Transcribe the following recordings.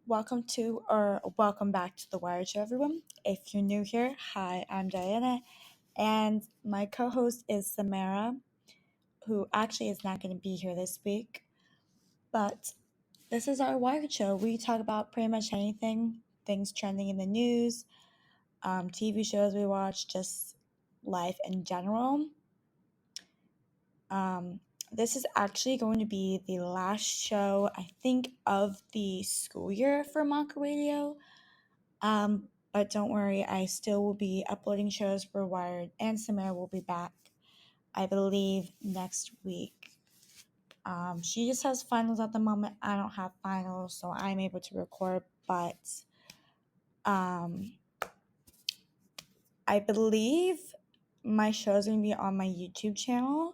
Welcome back to the Wired Show, everyone. If you're new here, hi, I'm Diana, and my co-host is Samara, who actually is not going to be here this week. But this is our Wired Show. We talk about pretty much anything, things trending in the news, TV shows we watch, just life in general. This is actually going to be the last show, I think, of the school year for Maka Radio. But don't worry, I still will be uploading shows for Wired, and Samara will be back, I believe, next week. She just has finals at the moment. I don't have finals, so I'm able to record, but I believe my show is going to be on my YouTube channel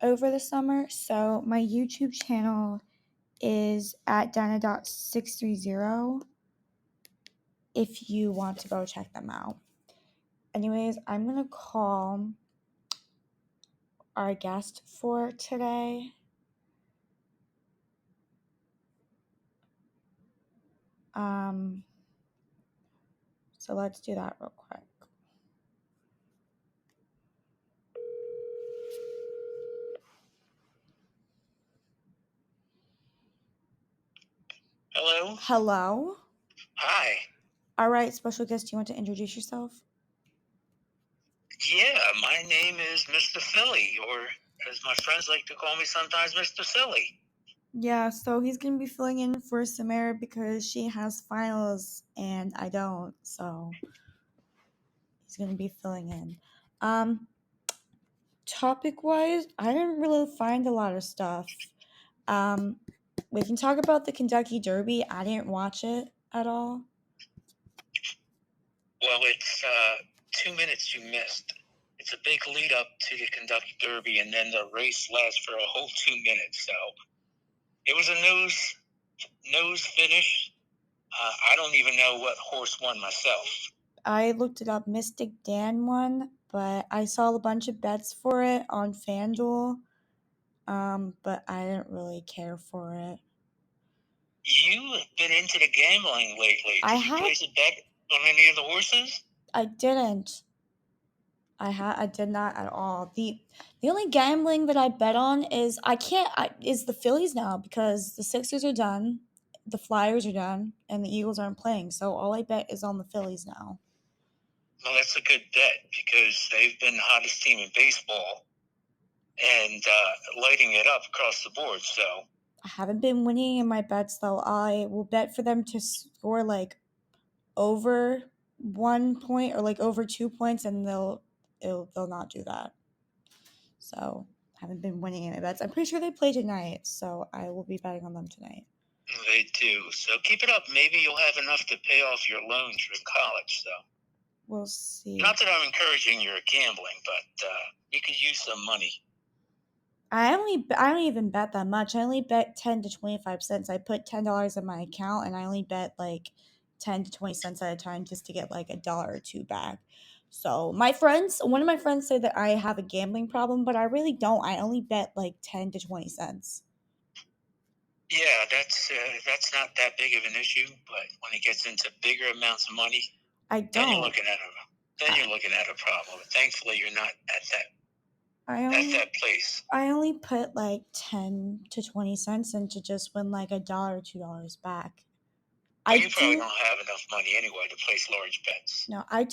over the summer. So my YouTube channel is at Dana.630 if you want to go check them out. Anyways, I'm going to call our guest for today. So let's do that real quick. Hello? Hello? Hi. All right, special guest, do you want to introduce yourself? Yeah, my name is Mr. Philly, or as my friends like to call me sometimes, Mr. Silly. Yeah, so he's going to be filling in for Samara because she has finals and I don't, so he's going to be filling in. Topic-wise, I didn't really find a lot of stuff. We can talk about the Kentucky Derby. I didn't watch it at all. Well, it's 2 minutes you missed. It's a big lead up to the Kentucky Derby, and then the race lasts for a whole 2 minutes. So it was a nose finish. I don't even know what horse won myself. I looked it up. Mystic Dan won, but I saw a bunch of bets for it on FanDuel. But I didn't really care for it. You have been into the gambling lately. I Did you have- place a bet on any of the horses? I didn't. I did not at all. The only gambling that I bet on is is the Phillies now because the Sixers are done, the Flyers are done, and the Eagles aren't playing. So all I bet is on the Phillies now. Well, that's a good bet because they've been the hottest team in baseball and lighting it up across the board. So I haven't been winning in my bets though. I will bet for them to score like over 1 point or like over 2 points, and they'll not do that. So haven't been winning in my bets. I'm pretty sure they play tonight, so I will be betting on them tonight. they do. So keep it up. Maybe you'll have enough to pay off your loans for college. So we'll see. Not that I'm encouraging your gambling, but you could use some money. I don't even bet that much. I only bet 10 to 25 cents. I put $10 in my account and I only bet like 10 to 20 cents at a time just to get like $1 or $2 back. So one of my friends said that I have a gambling problem, but I really don't. I only bet like 10 to 20 cents. Yeah, that's not that big of an issue, but when it gets into bigger amounts of money, I don't. Then you're looking at a problem. Thankfully, you're not at that place. I only put like 10 to 20 cents in to just win like $1 or $2 back. But you probably don't have enough money anyway to place large bets. No, I'd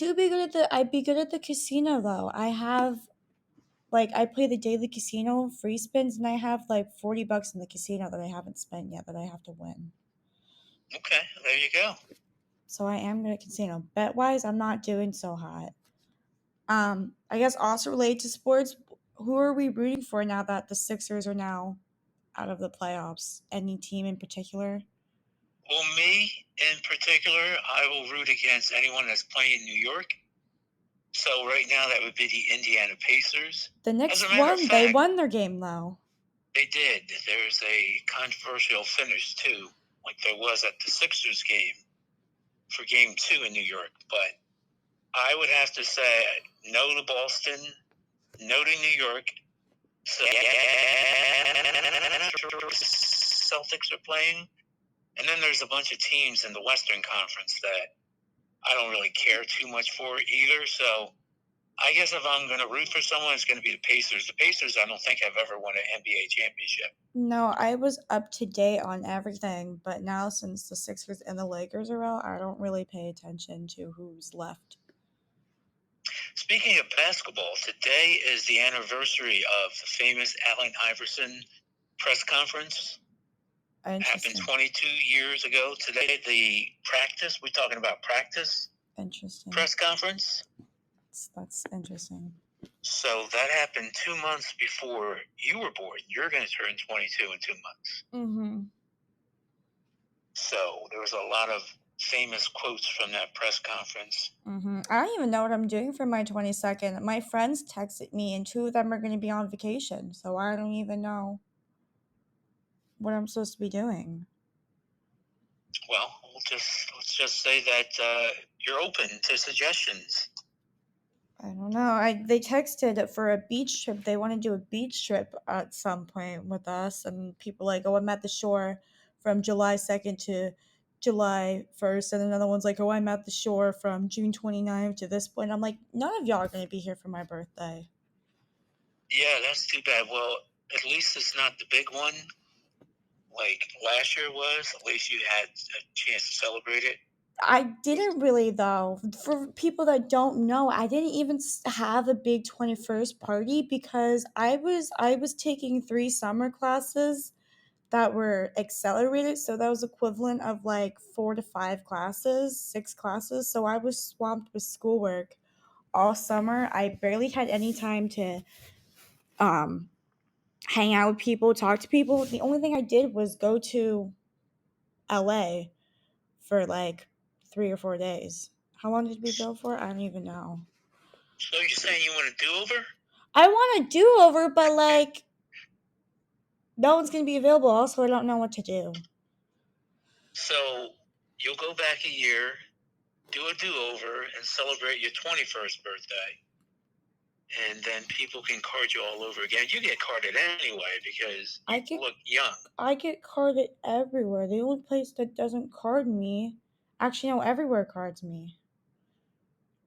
be good at the casino though. I play the daily casino free spins and I have like $40 in the casino that I haven't spent yet that I have to win. Okay, there you go. So I am good at casino. Bet wise, I'm not doing so hot. I guess also related to sports, who are we rooting for now that the Sixers are now out of the playoffs? Any team in particular? Well, me in particular, I will root against anyone that's playing in New York. So right now that would be the Indiana Pacers. The Knicks won. They won their game though. They did. There's a controversial finish too, like there was at the Sixers game for game 2 in New York. But I would have to say no to Boston, no to New York. So Celtics are playing, And then there's a bunch of teams in the Western Conference that I don't really care too much for either. So I guess if I'm going to root for someone, it's going to be the Pacers. The Pacers, I don't think have ever won an NBA championship. No, I was up to date on everything, but now since the Sixers and the Lakers are out, I don't really pay attention to who's left. Speaking of basketball, today is the anniversary of the famous Allen Iverson press conference. Happened Interesting. 22 years ago today. The practice, we're talking about practice Interesting. press conference. That's interesting. So that happened 2 months before you were born. You're going to turn 22 in 2 months. Mm-hmm. So there was a lot of famous quotes from that press conference. Mm-hmm. I don't even know what I'm doing for my 22nd. My friends texted me, and 2 of them are going to be on vacation, so I don't even know what I'm supposed to be doing. Well, let's just say that you're open to suggestions. I don't know. They texted for a beach trip. They want to do a beach trip at some point with us, and people like, oh, I'm at the shore from July 2nd to July 1st, and another one's like, oh, I'm at the shore from June 29th to this point. I'm like, none of y'all are going to be here for my birthday. Yeah, that's too bad. Well, at least it's not the big one like last year was. At least you had a chance to celebrate it. I didn't really, though. For people that don't know, I didn't even have a big 21st party because I was taking 3 summer classes that were accelerated, so that was equivalent of like 4 to 5 classes, 6 classes. So I was swamped with schoolwork all summer. I barely had any time to hang out with people, talk to people. The only thing I did was go to LA for like 3 or 4 days. How long did we go for? I don't even know. So you're saying you want a do-over? I want a do-over, but like no one's gonna be available. Also, I don't know what to do. So you'll go back a year, do a do-over, and celebrate your 21st birthday. And then people can card you all over again. You get carded anyway because you look young. I get carded everywhere. The only place that doesn't card me, actually, no, everywhere cards me.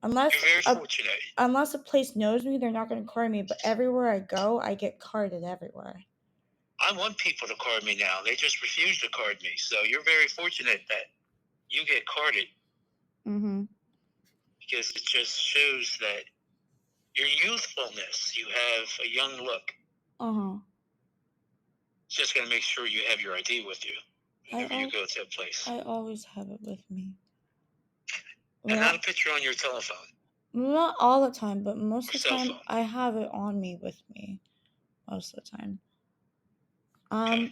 Unless You're very fortunate. Unless a place knows me, they're not going to card me. But everywhere I go, I get carded everywhere. I want people to card me now. They just refuse to card me. So you're very fortunate that you get carded. Mm-hmm. Because it just shows that your youthfulness, you have a young look. Uh-huh. It's just going to make sure you have your ID with you whenever you go to a place. I always have it with me. And not a picture on your telephone. Not all the time, but most of the time I have it on me with me. Most of the time. Okay.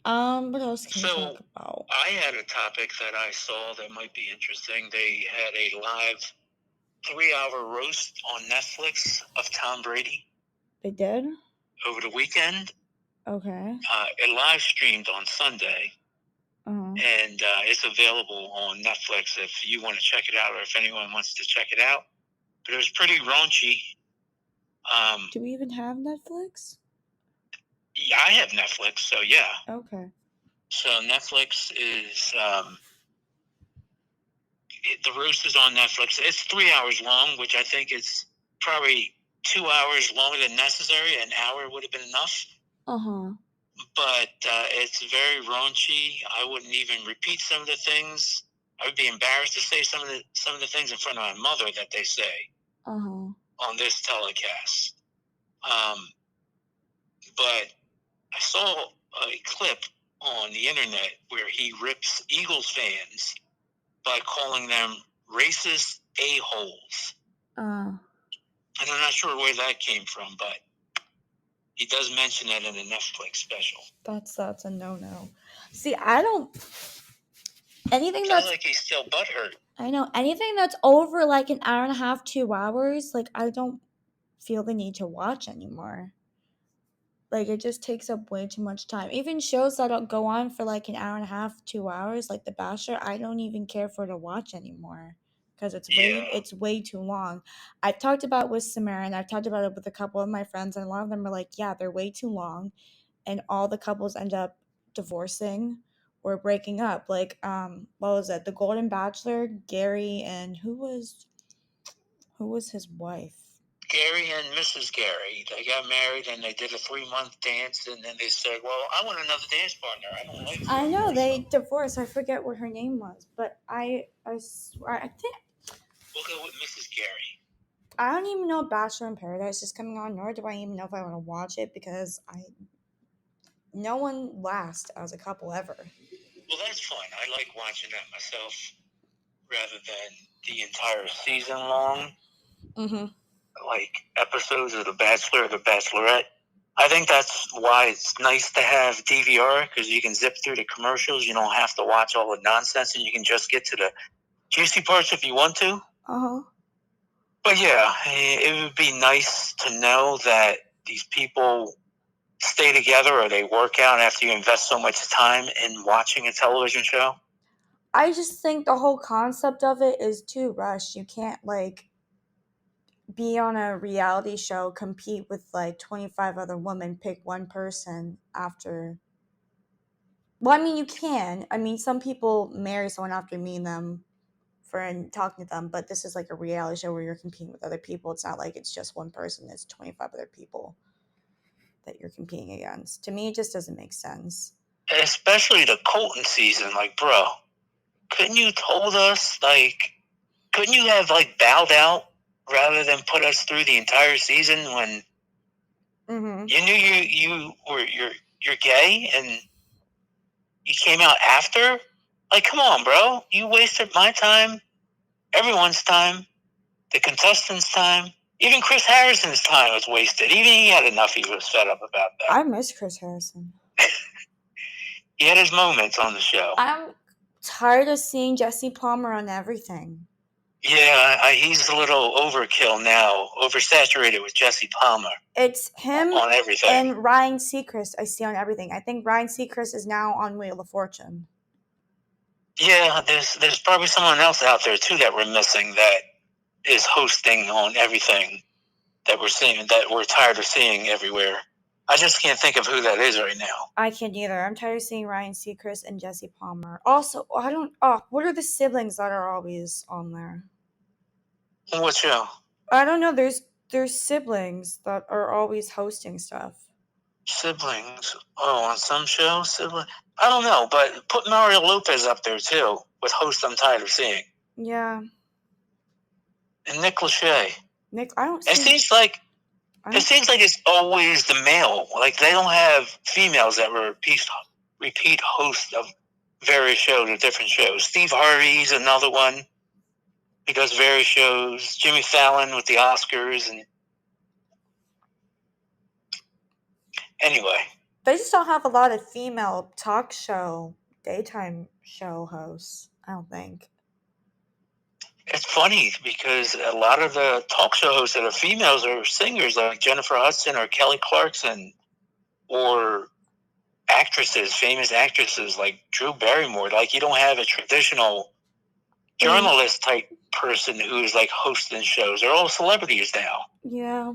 What else can we talk about? I had a topic that I saw that might be interesting. They had a live 3-hour roast on Netflix of Tom Brady. They did? Over the weekend. Okay. It live streamed on Sunday. And it's available on Netflix if you want to check it out or if anyone wants to check it out. But it was pretty raunchy. Do we even have Netflix? Yeah, I have Netflix, so yeah. Okay. So Netflix is the roast is on Netflix. It's 3 hours long, which I think is probably 2 hours longer than necessary. An hour would have been enough. But it's very raunchy. I wouldn't even repeat some of the things. I would be embarrassed to say some of the things in front of my mother that they say on this telecast. But I saw a clip on the internet where he rips Eagles fans by calling them racist a-holes. And I'm not sure where that came from, but he does mention that in the Netflix special. That's a no-no. See, I don't... Anything that's... like he's still butthurt. I know. Anything that's over like an hour and a half, 2 hours, like I don't feel the need to watch anymore. Like it just takes up way too much time. Even shows that don't go on for like an hour and a half, 2 hours, like The Bachelor, I don't even care for to watch anymore because it's way too long. I've talked about with Samara, and I've talked about it with a couple of my friends, and a lot of them are like, yeah, they're way too long, and all the couples end up divorcing or breaking up. Like, what was it? The Golden Bachelor, Gary, and who was his wife? Gary and Mrs. Gary. They got married and they did a 3-month dance, and then they said, "Well, I want another dance partner. I don't like you I know anymore, they so divorced. I forget what her name was, but I swear I think we'll go with Mrs. Gary." I don't even know if Bachelor in Paradise is coming on, nor do I even know if I want to watch it because no one lasts as a couple ever. Well, that's fun. I like watching that myself rather than the entire season long, like episodes of The Bachelor or The Bachelorette. I think that's why it's nice to have DVR, because you can zip through the commercials. You don't have to watch all the nonsense, and you can just get to the juicy parts if you want to. But yeah, it would be nice to know that these people stay together or they work out after you invest so much time in watching a television show. I just think the whole concept of it is too rushed. You can't like be on a reality show, compete with like 25 other women, pick one person after. Well, I mean, you can. I mean, some people marry someone after meeting them and talking to them, but this is like a reality show where you're competing with other people. It's not like it's just one person, it's 25 other people that you're competing against. To me, it just doesn't make sense. Especially the Colton season. Like, bro, couldn't you told us, like, couldn't you have, like, bowed out rather than put us through the entire season when you knew you're gay and you came out after? Like, come on, bro. You wasted my time, everyone's time, the contestants' time. Even Chris Harrison's time was wasted. Even he had enough. He was fed up about that. I miss Chris Harrison. He had his moments on the show. I'm tired of seeing Jesse Palmer on everything. Yeah, he's a little overkill now, oversaturated with Jesse Palmer. It's him on everything. And Ryan Seacrest I see on everything. I think Ryan Seacrest is now on Wheel of Fortune. Yeah, there's probably someone else out there too that we're missing that is hosting on everything that we're seeing, that we're tired of seeing everywhere. I just can't think of who that is right now. I can't either. I'm tired of seeing Ryan Seacrest and Jesse Palmer. Also, what are the siblings that are always on there? What show? I don't know. There's siblings that are always hosting stuff. Siblings? Oh, on some shows, siblings? I don't know, but put Mario Lopez up there too with host I'm tired of seeing. Yeah. And Nick Lachey. I don't see. It seems like it's always the male. Like, they don't have females that were repeat hosts of various shows or different shows. Steve Harvey's another one. He does various shows. Jimmy Fallon with the Oscars. And anyway. They just don't have a lot of female talk show, daytime show hosts, I don't think. It's funny because a lot of the talk show hosts that are females are singers like Jennifer Hudson or Kelly Clarkson, or actresses, famous actresses like Drew Barrymore. Like, you don't have a traditional journalist type person who's like hosting shows. They're all celebrities now. Yeah.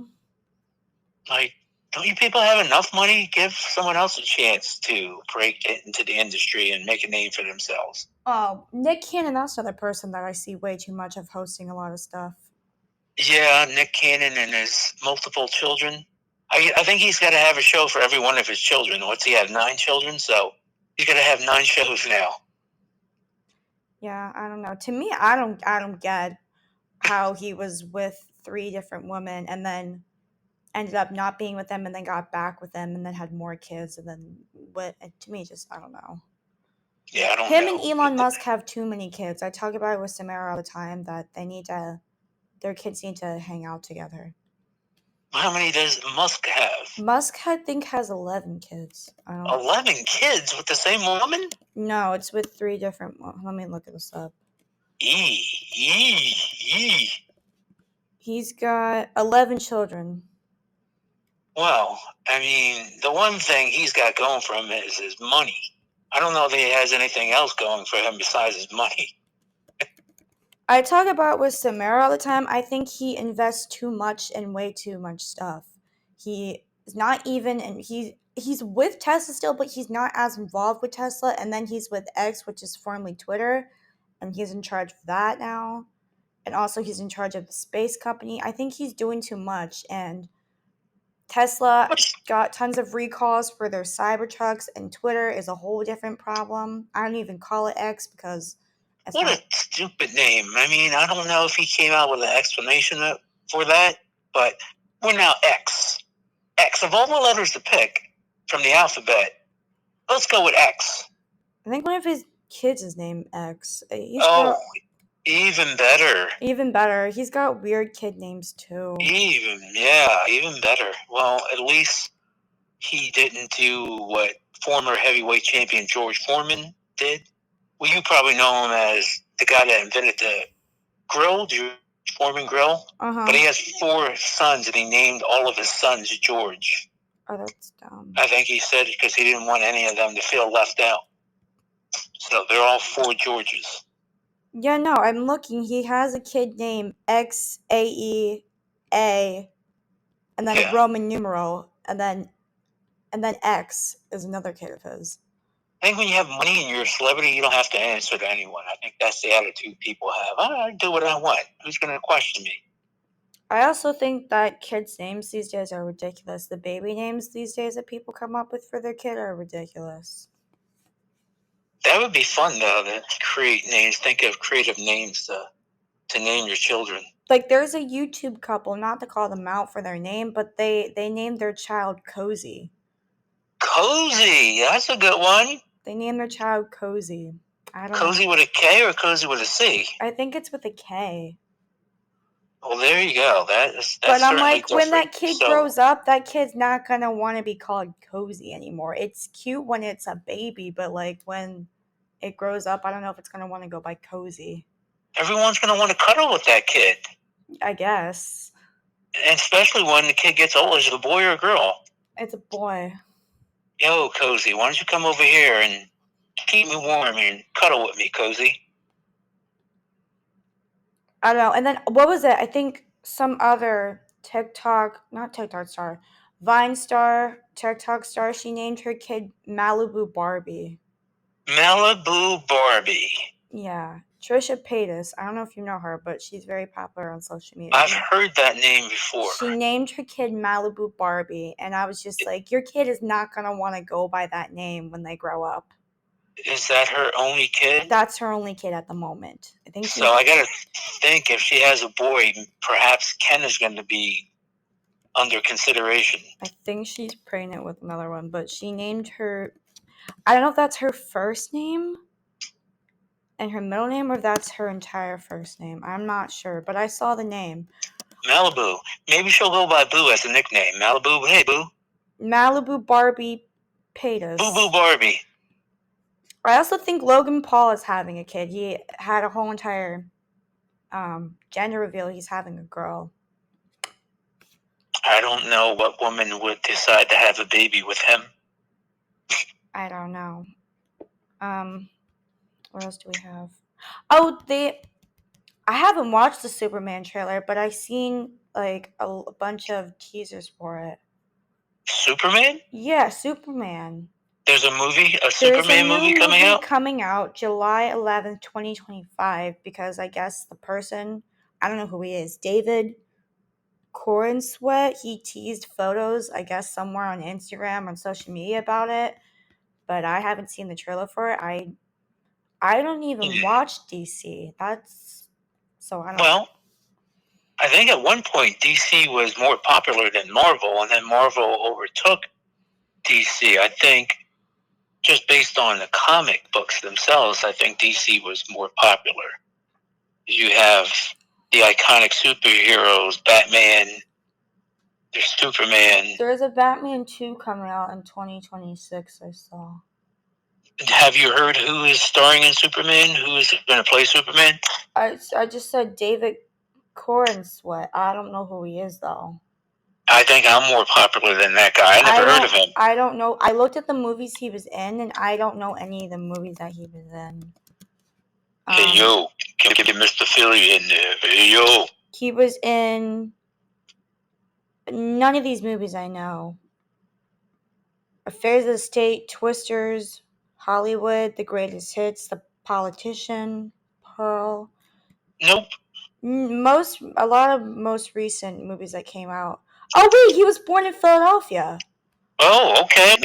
Like, don't you people have enough money? Give someone else a chance to break into the industry and make a name for themselves. Oh, Nick Cannon, that's another person that I see way too much of hosting a lot of stuff. Yeah, Nick Cannon and his multiple children. I think he's got to have a show for every one of his children. What's he have, 9 children? So he's got to have 9 shows now. Yeah, I don't know. To me, I don't get how he was with 3 different women and then ended up not being with them and then got back with them and then had more kids and then what? To me, just I don't know. Yeah, I don't know. Him know. and Elon Musk have too many kids. I talk about it with Samara all the time that their kids need to hang out together. How many does Musk have? Musk, I think, has 11 kids. 11 kids with the same woman? No, it's with 3 different. Let me look this up. He's got 11 children. Well, I mean, the one thing he's got going for him is his money. I don't know if he has anything else going for him besides his money. I talk about with Samara all the time. I think he invests too much in way too much stuff. He is not even, and he's with Tesla still, but he's not as involved with Tesla. And then he's with X, which is formerly Twitter, and he's in charge of that now. And also he's in charge of the space company. I think he's doing too much. And Tesla got tons of recalls for their Cybertrucks, and Twitter is a whole different problem. I don't even call it X because it's What not. a stupid name. I mean, I don't know if he came out with an explanation for that, but we're now X. X, of all the letters to pick from the alphabet, let's go with X. I think one of his kids is named X. Even better. Even better. He's got weird kid names too. Even better. Well, at least he didn't do what former heavyweight champion George Foreman did. Well, you probably know him as the guy that invented the grill, George Foreman grill. Uh-huh. But he has 4 sons, and he named all of his sons George. Oh, that's dumb. I think he said because he didn't want any of them to feel left out. So they're all 4 Georges. Yeah, no, I'm looking. He has a kid named XAEA, and then a Roman numeral, and then X is another kid of his. I think when you have money and you're a celebrity, you don't have to answer to anyone. I think that's the attitude people have. I do what I want. Who's going to question me? I also think that kids' names these days are ridiculous. The baby names these days that people come up with for their kid are ridiculous. That would be fun, though, to create names. Think of creative names to name your children. Like, there's a YouTube couple, not to call them out for their name, but they named their child Cozy. Cozy, that's a good one. They named their child Cozy. I don't Cozy know. with a K or Cozy with a C? I think it's with a K. Well, there you go. That's but I'm like, different. when that kid grows up, that kid's not going to want to be called Cozy anymore. It's cute when it's a baby, but like when it grows up, I don't know if it's going to want to go by Cozy. Everyone's going to want to cuddle with that kid. I guess. And especially when the kid gets older. Is it a boy or a girl? It's a boy. Yo, Cozy, why don't you come over here and keep me warm and cuddle with me, Cozy? I don't know. And then, what was it? I think some other Vine star, TikTok star, she named her kid Malibu Barbie. Malibu Barbie. Yeah. Trisha Paytas. I don't know if you know her, but she's very popular on social media. I've heard that name before. She named her kid Malibu Barbie, and I was just like, your kid is not going to want to go by that name when they grow up. Is that her only kid? That's her only kid at the moment. I think so. I got to think if she has a boy, perhaps Ken is going to be under consideration. I think she's pregnant with another one, but she named her, I don't know if that's her first name and her middle name, or if that's her entire first name. I'm not sure, but I saw the name. Malibu. Maybe she'll go by Boo as a nickname. Malibu, hey Boo. Malibu Barbie Paytas. Boo Boo Barbie. I also think Logan Paul is having a kid. He had a whole entire gender reveal. He's having a girl. I don't know what woman would decide to have a baby with him. I don't know. What else do we have? Oh, I haven't watched the Superman trailer, but I've seen like a bunch of teasers for it. Superman? Yeah, Superman. There's a Superman movie coming out? Coming out July 11th, 2025, because I guess the person, I don't know who he is, David Corenswet, he teased photos, I guess, somewhere on Instagram or social media about it, but I haven't seen the trailer for it. I don't even watch DC. So I don't know. I think at one point DC was more popular than Marvel, and then Marvel overtook DC. I think just based on the comic books themselves, I think DC was more popular. You have the iconic superheroes, Batman, there's Superman. There's a Batman 2 coming out in 2026, I saw. Have you heard who is starring in Superman? Who is going to play Superman? I just said David Corenswet. I don't know who he is, though. I think I'm more popular than that guy. I never heard of him. I don't know. I looked at the movies he was in, and I don't know any of the movies that he was in. Hey, yo. Get Mr. Philly in there. Hey, yo. He was in none of these movies I know. Affairs of the State, Twisters, Hollywood, The Greatest Hits, The Politician, Pearl. Nope. A lot of most recent movies that came out. Oh wait, he was born in Philadelphia. Oh, okay.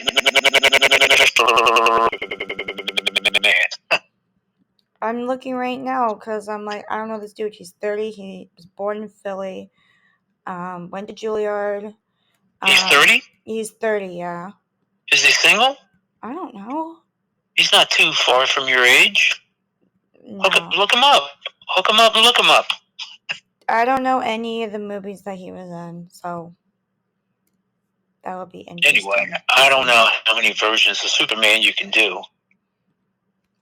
I'm looking right now because I'm like, I don't know this dude. He's 30. He was born in Philly. Went to Juilliard. He's 30? He's 30, yeah. Is he single? I don't know. He's not too far from your age. No. Look him up. Hook him up and look him up. I don't know any of the movies that he was in, so that would be interesting. Anyway, I don't know how many versions of Superman you can do.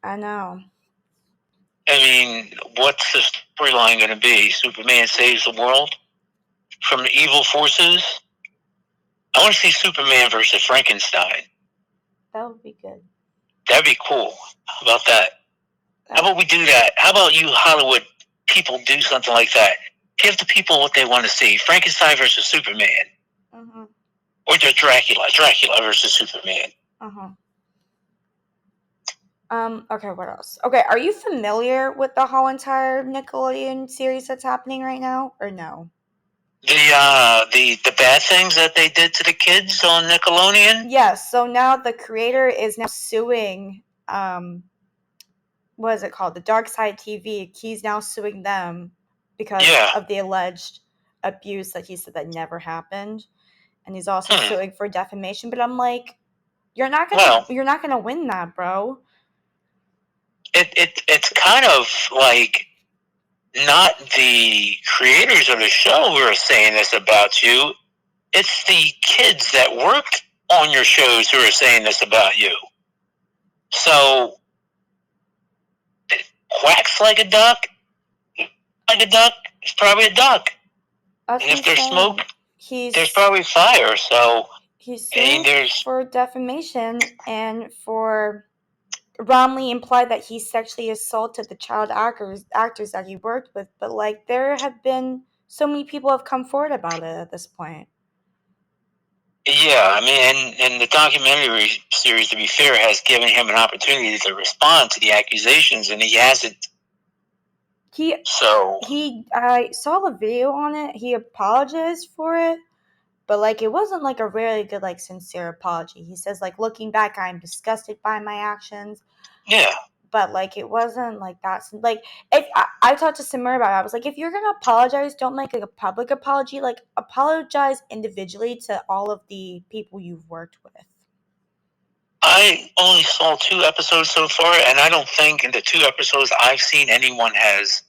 I know. I mean, what's the storyline going to be? Superman saves the world from the evil forces? I want to see Superman versus Frankenstein. That would be good. That'd be cool. How about that? How about we do that? How about you Hollywood people do something like that? Give the people what they want to see. Frankenstein versus Superman. Mm-hmm. Or just Dracula versus Superman. Uh-huh. Okay, what else? Okay, are you familiar with the whole entire Nickelodeon series that's happening right now, or no? The bad things that they did to the kids on Nickelodeon? Yes, so now the creator is now suing, what is it called? The Dark Side TV. He's now suing them because of the alleged abuse that he said that never happened. And he's also suing for defamation, but I'm like, you're not gonna win that, bro. It's kind of like not the creators of the show who are saying this about you. It's the kids that work on your shows who are saying this about you. So, it quacks like a duck. Like a duck, it's probably a duck. And if there's smoke, there's probably fire. So, he's suing for defamation and for wrongly implied that he sexually assaulted the child actors that he worked with. But like, there have been so many people have come forward about it at this point. Yeah, I mean, and the documentary series, to be fair, has given him an opportunity to respond to the accusations, and he hasn't. I saw the video on it. He apologized for it, but like, it wasn't like a really good, like, sincere apology. He says, like, looking back, I'm disgusted by my actions. Yeah. But like, it wasn't like that. Like, if I talked to Samir about it, I was like, if you're gonna apologize, don't make like a public apology. Like, apologize individually to all of the people you've worked with. I only saw 2 episodes so far, and I don't think in the 2 episodes I've seen anyone has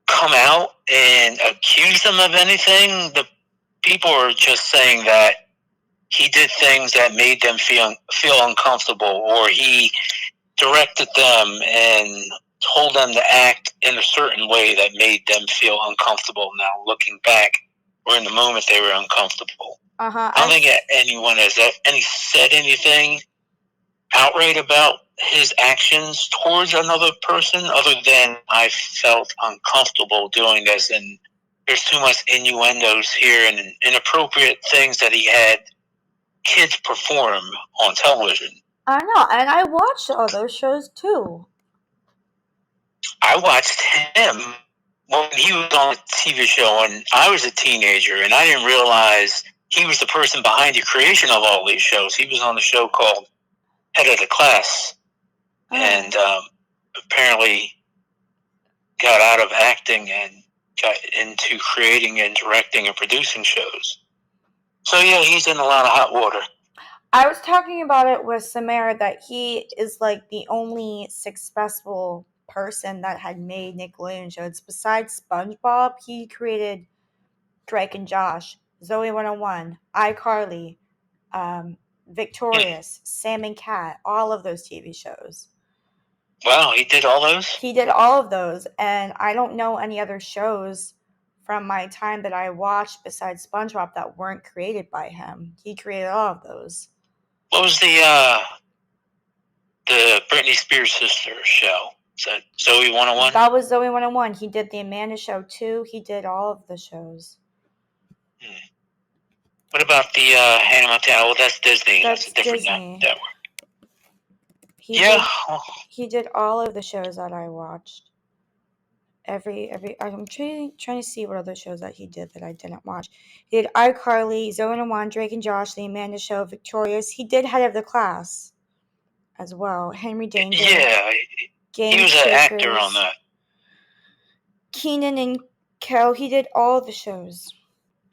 come out and accused him of anything. The people are just saying that he did things that made them feel uncomfortable, or he directed them and told them to act in a certain way that made them feel uncomfortable. Now, looking back, or in the moment, they were uncomfortable. I don't think anyone has said anything outright about his actions towards another person other than I felt uncomfortable doing this, and there's too much innuendos here and inappropriate things that he had kids perform on television. I know, and I watched all those shows too. I watched him when he was on a TV show when I was a teenager, and I didn't realize he was the person behind the creation of all these shows. He was on a show called Head of the Class, and apparently got out of acting and got into creating and directing and producing shows. So yeah, he's in a lot of hot water. I was talking about it with Samara that he is like the only successful person that had made Nickelodeon shows. Besides SpongeBob, he created Drake and Josh, Zoe 101, iCarly, Victorious, Sam and Cat, all of those TV shows. Wow, he did all those? He did all of those, and I don't know any other shows from my time that I watched besides SpongeBob that weren't created by him. He created all of those. What was the Britney Spears sister show? Is that Zoe 101? That was Zoe 101. He did the Amanda Show too. He did all of the shows. What about the Hannah Montana? Well, that's Disney. That's a different Disney. network. He did all of the shows that I watched. I'm trying to see what other shows that he did that I didn't watch. He did iCarly, Zoe and Juan, Drake and Josh, The Amanda Show, Victorious. He did Head of the Class as well. Henry Danger. Yeah, he was an actor on that. Kenan and Kel. He did all the shows.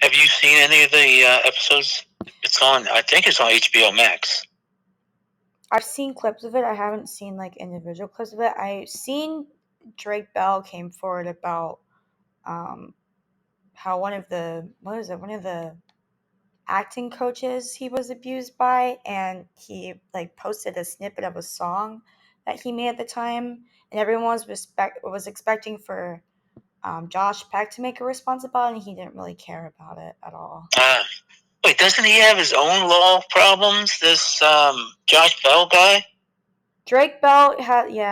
Have you seen any of the episodes? I think it's on HBO Max. I've seen clips of it. I haven't seen like individual clips of it. I've seen Drake Bell came forward about how one of the acting coaches he was abused by, and he like posted a snippet of a song that he made at the time, and everyone was expecting for Josh Peck to make a response about it, and he didn't really care about it at all. Wait, doesn't he have his own law problems, this Josh Bell guy? Drake Bell,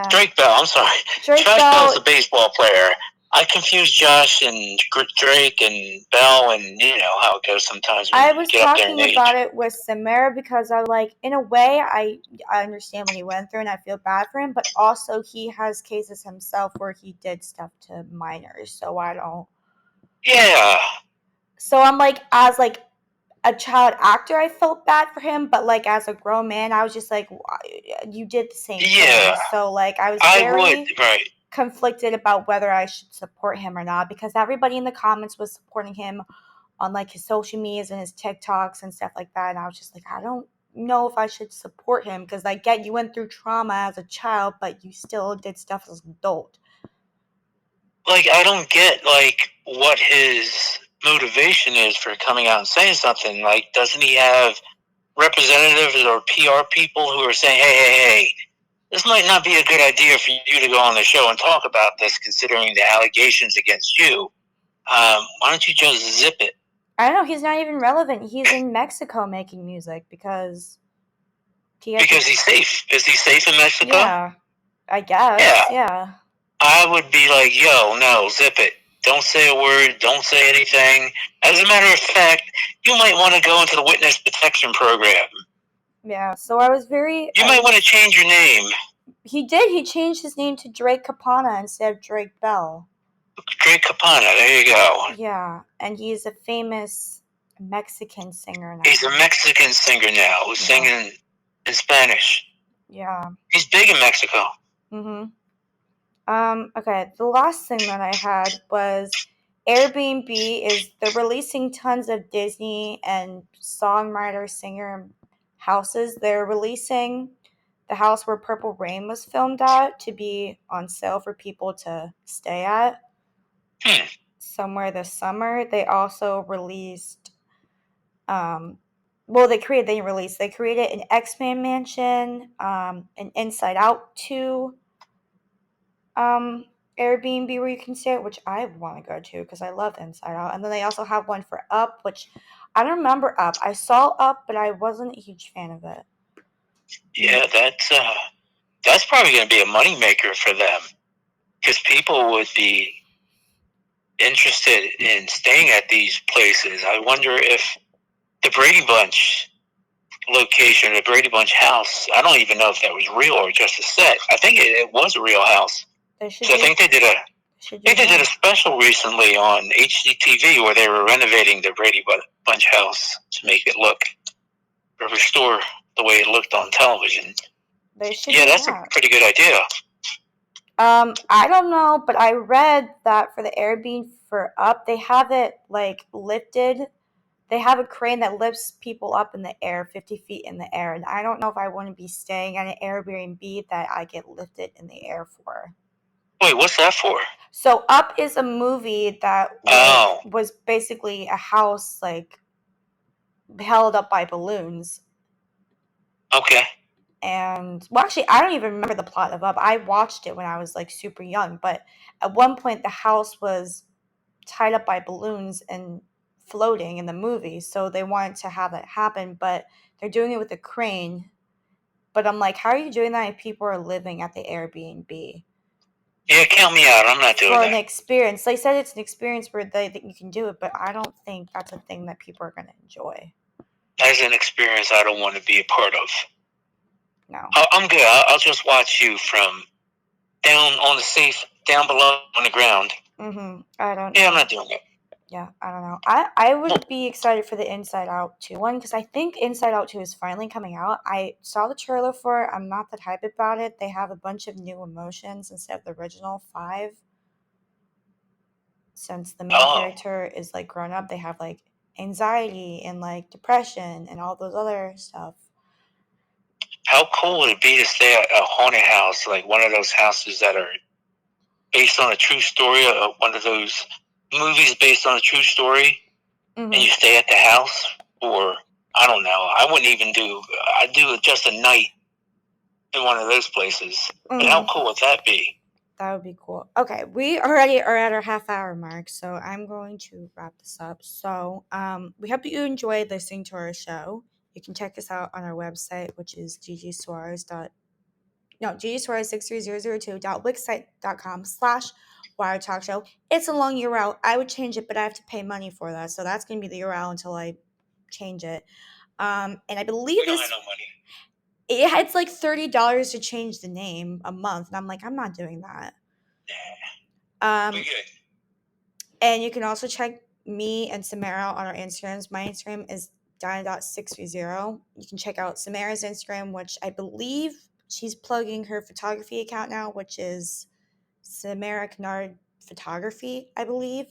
Drake Bell, I'm sorry. Josh Bell's a baseball player. I confuse Josh and Drake and Bell, and you know how it goes sometimes when I you was get up there in talking age. about it with Samara because I like, in a way, I understand what he went through and I feel bad for him, but also he has cases himself where he did stuff to minors, so I don't. Yeah. So I'm like, as like a child actor, I felt bad for him, but like as a grown man, I was just like, you did the same thing. So like I was very conflicted about whether I should support him or not, because everybody in the comments was supporting him on like his social medias and his TikToks and stuff like that, and I was just like, I don't know if I should support him, because I get you went through trauma as a child, but you still did stuff as an adult. Like, I don't get like what his motivation is for coming out and saying something. Like, doesn't he have representatives or PR people who are saying, hey, this might not be a good idea for you to go on the show and talk about this, considering the allegations against you. Why don't you just zip it? I don't know. He's not even relevant. He's in Mexico making music because he's safe. Is he safe in Mexico? Yeah, I guess. Yeah. I would be like, yo, no, zip it. Don't say a word. Don't say anything. As a matter of fact, you might want to go into the witness protection program. Yeah, so I was very... You might want to change your name. He did. He changed his name to Drake Capana instead of Drake Bell. Drake Capana, there you go. Yeah, and he's a famous Mexican singer now. He's a Mexican singer now who's singing in Spanish. Yeah. He's big in Mexico. Okay, the last thing that I had was Airbnb they're releasing tons of Disney and songwriter, singer houses. They're releasing the house where Purple Rain was filmed at to be on sale for people to stay at somewhere this summer. They also released, they created an X-Men mansion, an Inside Out 2 Airbnb where you can stay, which I want to go to because I love Inside Out. And then they also have one for Up, which I don't remember Up. I saw Up, but I wasn't a huge fan of it. Yeah, that's probably going to be a moneymaker for them, because people would be interested in staying at these places. I wonder if the Brady Bunch location, the Brady Bunch house, I don't even know if that was real or just a set. I think it was a real house. I think they did a special recently on HGTV where they were renovating the Brady Bunch house to make it restore the way it looked on television. That's a pretty good idea. I don't know, but I read that for the Airbnb for Up, they have it like lifted. They have a crane that lifts people up in the air, 50 feet in the air, and I don't know if I want to be staying at an Airbnb that I get lifted in the air for. Wait, what's that for? So Up is a movie that was basically a house like held up by balloons. Okay. And actually, I don't even remember the plot of Up. I watched it when I was like super young, but at one point the house was tied up by balloons and floating in the movie, so they wanted to have that happen, but they're doing it with a crane. But I'm like, how are you doing that if people are living at the Airbnb? Yeah, count me out. I'm not doing that. For an experience. They said it's an experience where you can do it, but I don't think that's a thing that people are going to enjoy. That's an experience I don't want to be a part of. No. I'm good. I'll just watch you from down on the safe, down below on the ground. I don't know. Yeah, I'm not doing it. Yeah, I don't know. I would be excited for the Inside Out 2 one because I think Inside Out 2 is finally coming out. I saw the trailer for it. I'm not that hyped about it. They have a bunch of new emotions instead of the original 5. Since the main character is like grown up, they have like anxiety and like depression and all those other stuff. How cool would it be to stay at a haunted house, like one of those houses that are based on a true story, one of those movies based on a true story, and you stay at the house? Or I don't know. I wouldn't even I'd do just a night in one of those places. But how cool would that be? That would be cool. Okay, we already are at our half-hour mark, so I'm going to wrap this up. So, we hope you enjoyed listening to our show. You can check us out on our website, which is ggsuarez63002.wixsite.com/Wire Talk Show. It's a long URL. I would change it, but I have to pay money for that, so that's going to be the URL until I change it. And I believe We don't have no money. it's like $30 to change the name a month, and I'm like, I'm not doing that. We good. And you can also check me and Samara on our Instagrams. My Instagram is Diana.630. You can check out Samara's Instagram, which I believe she's plugging her photography account now, which is Samara Kennard Photography, I believe.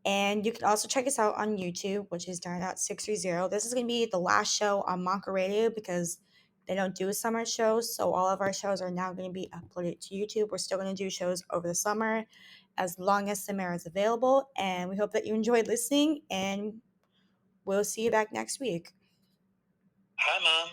And you can also check us out on YouTube, which is Diana.630. This is going to be the last show on Monka Radio because they don't do summer shows. So all of our shows are now going to be uploaded to YouTube. We're still going to do shows over the summer as long as Samara is available. And we hope that you enjoyed listening, and we'll see you back next week. Hi, Mom.